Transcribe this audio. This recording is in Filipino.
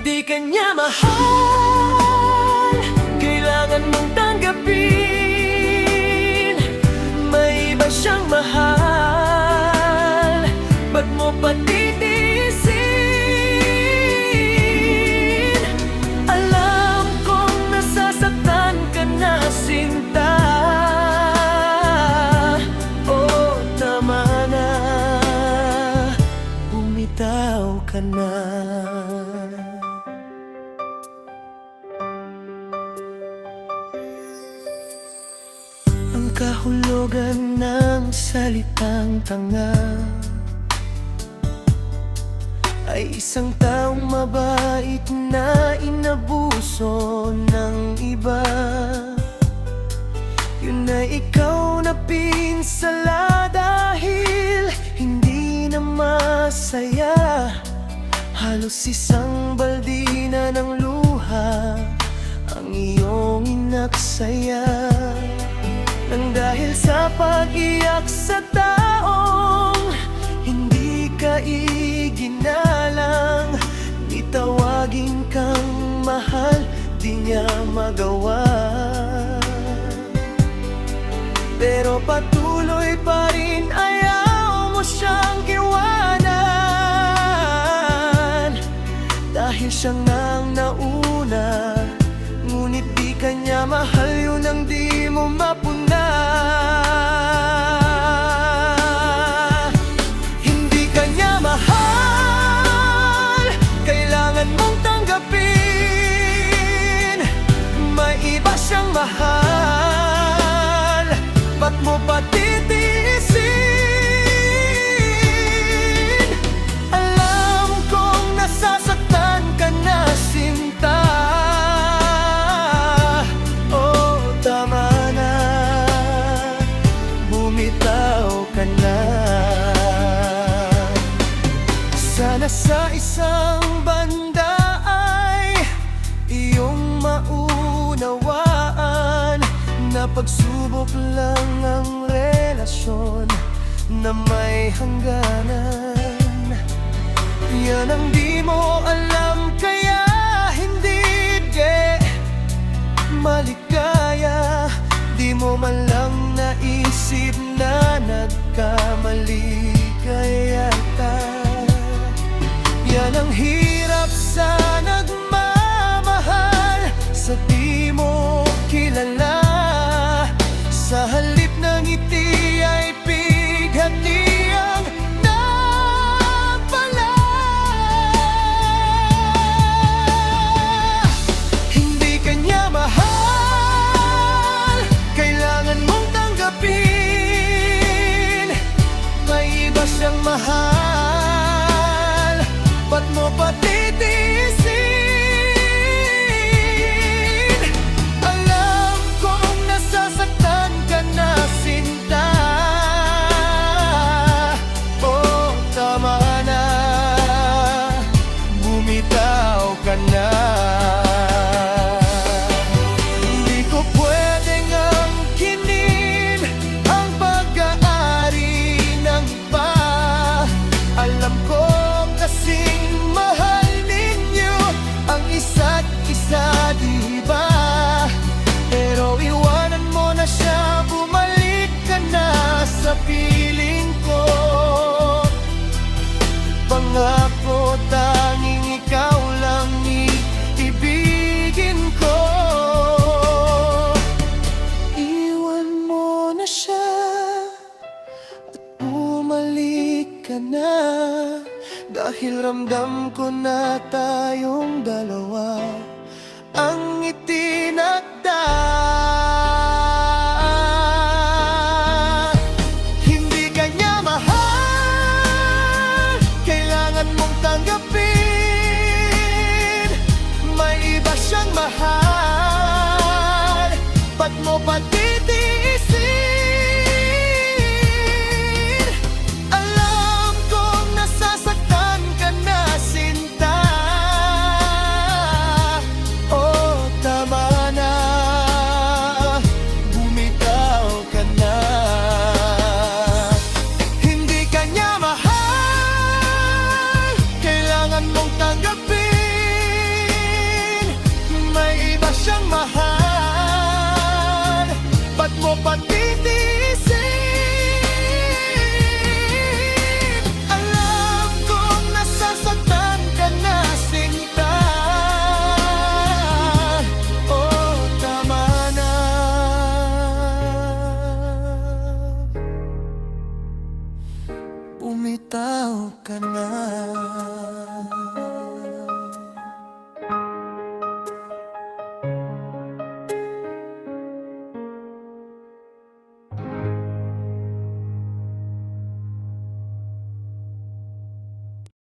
Hindi kanya mahal, kailangan mong tanggapin. May iba siyang mahal, ba't mo patitiisin? Alam kong nasasaktan ka na, sinta. Oh, tama na, bumitaw ka na. Ang kahulugan ng salitang tanga ay isang taong mabait na inabuso ng iba. Yun ay ikaw na pinsala dahil hindi na masaya. Halos isang baldi na ng luha ang iyong inaksaya. Nang dahil sa pag-iyak sa taong hindi ka iginalang, di tawagin kang mahal, di niya magawa. Pero patuloy pa rin ayaw mo siyang iwanan, dahil siya nang nauna. Ngunit di kanya mahal, yun ang di mo mapuna. Hindi kanya mahal, kailangan mong tanggapin. May iba siyang mahal, ba't mo patitiisin? Alam kong nasasaktan ka na, sinta. Sana sa isang banda ay iyong maunawaan na pagsubok lang ang relasyon na may hangganan. Yan ang di mo alam, kaya hindi maligaya. Di mo man lang naisip na nagkamali kaya ka. Yan ang hirap sa nagmamahal, sa di mo kilala. Sa halip ng ngiti ay pighati ang napala. Hindi kanya mahal, kailangan mong tanggapin. May iba siyang mahal, ba't mo patitiisin? Alam kong nasasaktan ka na, sinta. Oh, tama na, bumitaw ka na. Hindi ko pwedeng angkinin ang pag-aari ng iba. Alam ko kasing mahal ninyo ang isa't isa, diba? Pero iwanan mo na siya, bumalik ka na sa piling ko. Pangako tanging ikaw lang iibigin ko. Iwan mo na siya at bumalik ka na, dahil ramdam ko na tayong dalawa ang itinakda. Hindi kanya mahal, kailangan mong tanggapin. May iba siyang mahal, ba't mo patitiisin? Alam kong nasasaktan ka na, sinta. Oh, tama na, bumitaw ka na. Hindi kanya mahal, kailangan mong tanggapin. na.